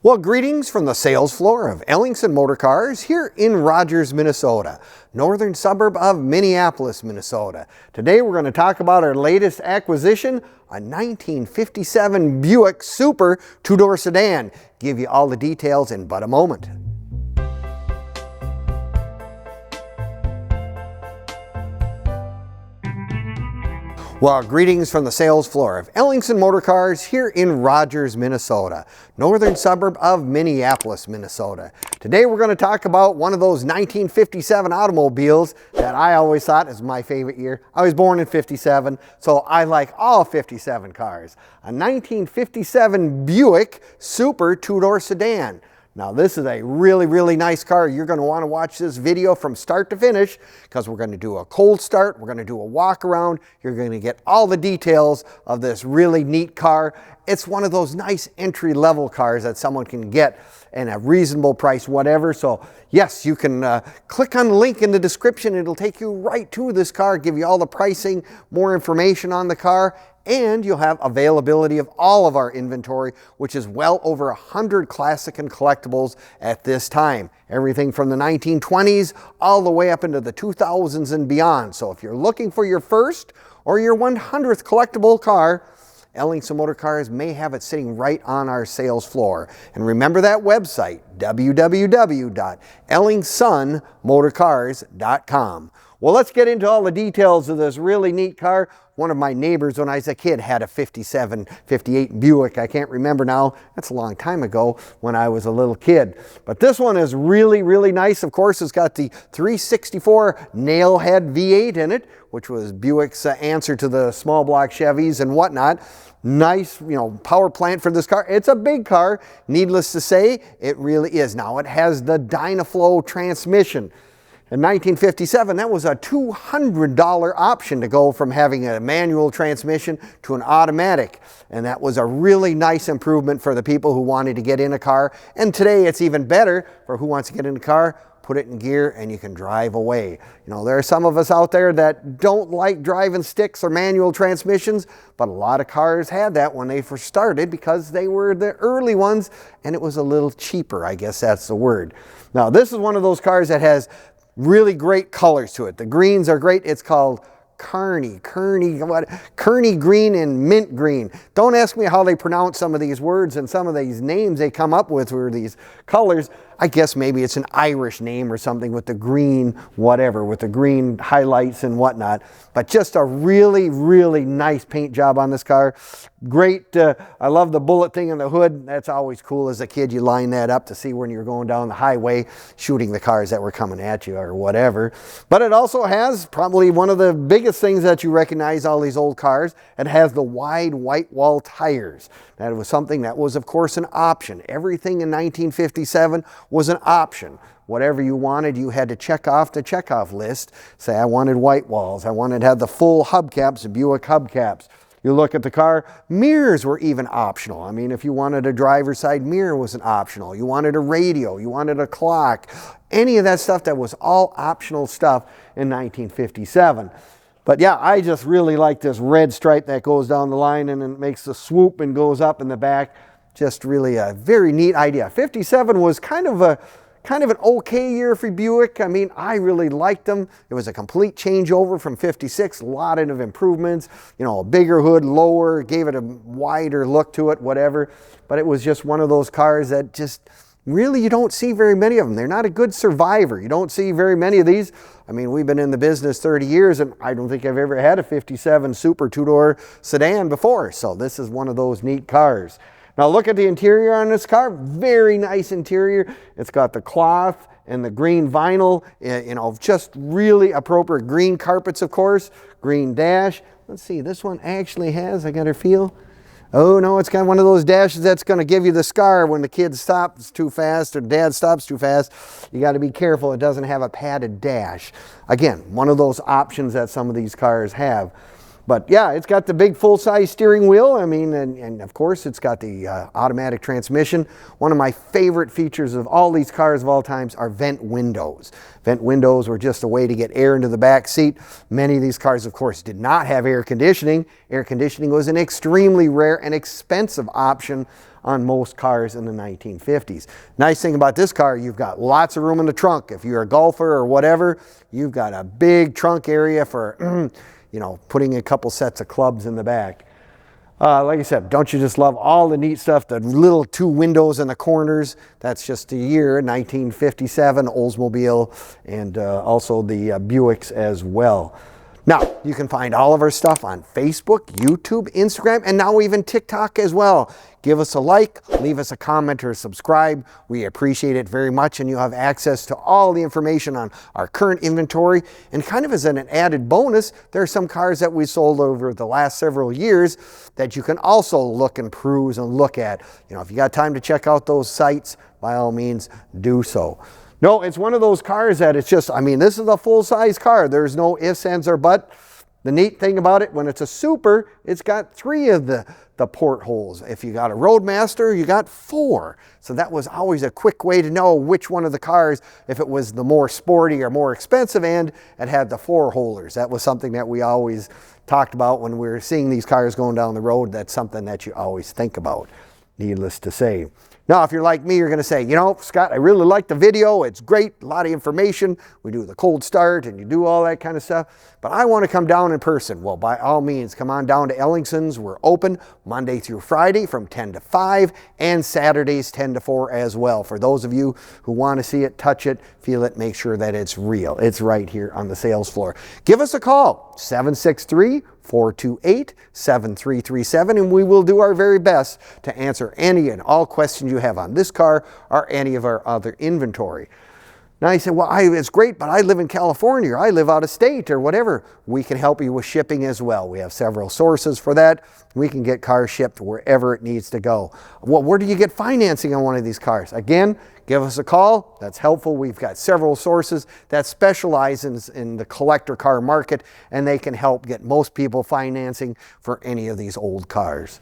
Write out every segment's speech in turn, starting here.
Well, greetings from the sales floor of Ellingson Motorcars here in Rogers, Minnesota, northern suburb of Minneapolis, Minnesota. Today we're going to talk about our latest acquisition, a 1957 Buick Super two-door sedan. Give you all the details in but a moment. Well, greetings from the sales floor of Ellingson Motorcars here in Rogers, Minnesota, northern suburb of Minneapolis, Minnesota. Today we're going to talk about one of those 1957 automobiles that I always thought is my favorite year. I was born in 57, so I like all 57 cars. A 1957 Buick Super two-door sedan. Now this is a really nice car. You're going to want to watch this video from start to finish because we're going to do a cold start, we're going to do a walk around, you're going to get all the details of this really neat car. It's one of those nice entry-level cars that someone can get in a reasonable price, whatever. So yes, you can click on the link in the description. It'll take you right to this car, give you all the pricing, more information on the car, and you'll have availability of all of our inventory, which is well over 100 classic and collectibles at this time. Everything from the 1920s all the way up into the 2000s and beyond. So if you're looking for your first or your 100th collectible car, Ellingson Motorcars may have it sitting right on our sales floor. And remember that website, www.ellingsonmotorcars.com. Well, let's get into all the details of this really neat car. One of my neighbors when I was a kid had a 57, 58 Buick. I can't remember now. That's a long time ago when I was a little kid. But this one is really nice. Of course, it's got the 364 Nailhead V8 in it, which was Buick's answer to the small block Chevys and whatnot. Nice, power plant for this car. It's a big car. Needless to say, it really is. Now, it has the Dynaflow transmission. In 1957, that was a $200 option to go from having a manual transmission to an automatic. And that was a really nice improvement for the people who wanted to get in a car. And today it's even better for who wants to get in a car, put it in gear, and you can drive away. There are some of us out there that don't like driving sticks or manual transmissions, but a lot of cars had that when they first started because they were the early ones and it was a little cheaper, I guess that's the word. Now, this is one of those cars that has really great colors to it. The greens are great. It's called Kearney Green and Mint Green. Don't ask me how they pronounce some of these words and some of these names they come up with for these colors. I guess maybe it's an Irish name or something with the green whatever, with the green highlights and whatnot. But just a really nice paint job on this car. Great, I love the bullet thing in the hood. That's always cool as a kid. You line that up to see when you're going down the highway shooting the cars that were coming at you or whatever. But it also has probably one of the biggest things that you recognize all these old cars. It has the wide white wall tires. That was something that was, of course, an option. Everything in 1957 was an option. Whatever you wanted, you had to check off the checkoff list. Say, I wanted white walls. I wanted to have the full hubcaps, the Buick hubcaps. You look at the car, mirrors were even optional. I mean, if you wanted a driver's side mirror was an optional. You wanted a radio, you wanted a clock, any of that stuff that was all optional stuff in 1957. But yeah, I just really like this red stripe that goes down the line and it makes the swoop and goes up in the back. Just really a very neat idea. 57 was kind of an okay year for Buick. I mean, I really liked them. It was a complete changeover from 56, a lot of improvements, a bigger hood, lower, gave it a wider look to it, whatever. But it was just one of those cars that just really you don't see very many of them. They're not a good survivor. You don't see very many of these. I mean, we've been in the business 30 years and I don't think I've ever had a 57 Super two-door sedan before. So this is one of those neat cars. Now look at the interior on this car. Very nice interior. It's got the cloth and the green vinyl, just really appropriate. Green carpets, of course. Green dash. Let's see, this one actually has, I got her feel. Oh no, it's kind of one of those dashes that's going to give you the scar when the kid stops too fast or dad stops too fast. You got to be careful it doesn't have a padded dash. Again, one of those options that some of these cars have. But yeah, it's got the big full-size steering wheel. I mean, and of course, it's got the automatic transmission. One of my favorite features of all these cars of all times are vent windows. Vent windows were just a way to get air into the back seat. Many of these cars, of course, did not have air conditioning. Air conditioning was an extremely rare and expensive option on most cars in the 1950s. Nice thing about this car, you've got lots of room in the trunk. If you're a golfer or whatever, you've got a big trunk area for you know, putting a couple sets of clubs in the back. Like I said, don't you just love all the neat stuff? The little 2 windows in the corners, that's just the year, 1957, Oldsmobile, and also the Buicks as well. Now, you can find all of our stuff on Facebook, YouTube, Instagram, and now even TikTok as well. Give us a like, leave us a comment or subscribe. We appreciate it very much, and you'll have access to all the information on our current inventory. And kind of as an added bonus, there are some cars that we sold over the last several years that you can also look and peruse and look at. You know, if you got time to check out those sites, by all means, do so. No, it's one of those cars that it's just, I mean, this is a full-size car. There's no ifs, ands, or buts. The neat thing about it, when it's a super, it's got 3 of the portholes. If you got a Roadmaster, you got 4. So that was always a quick way to know which one of the cars, if it was the more sporty or more expensive end, it had the 4 holders. That was something that we always talked about when we were seeing these cars going down the road. That's something that you always think about, needless to say. Now, if you're like me, you're going to say, you know, Scott, I really like the video. It's great, a lot of information. We do the cold start and you do all that kind of stuff. But I want to come down in person. Well, by all means, come on down to Ellingson's. We're open Monday through Friday from 10 to 5 and Saturdays 10 to 4 as well. For those of you who want to see it, touch it, feel it, make sure that it's real. It's right here on the sales floor. Give us a call, 763-428-7337, and we will do our very best to answer any and all questions you have on this car or any of our other inventory. Now you say, well, it's great, but I live in California, or I live out of state, or whatever. We can help you with shipping as well. We have several sources for that. We can get cars shipped wherever it needs to go. Well, where do you get financing on one of these cars? Again, give us a call. That's helpful. We've got several sources that specialize in the collector car market, and they can help get most people financing for any of these old cars.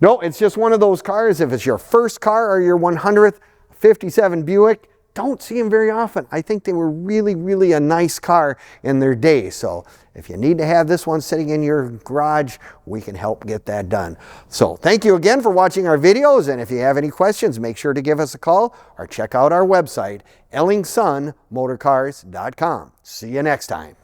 No, it's just one of those cars. If it's your first car or your 100th 57 Buick, don't see them very often. I think they were really, really a nice car in their day. So if you need to have this one sitting in your garage, we can help get that done. So thank you again for watching our videos. And if you have any questions, make sure to give us a call or check out our website, ellingsonmotorcars.com. See you next time.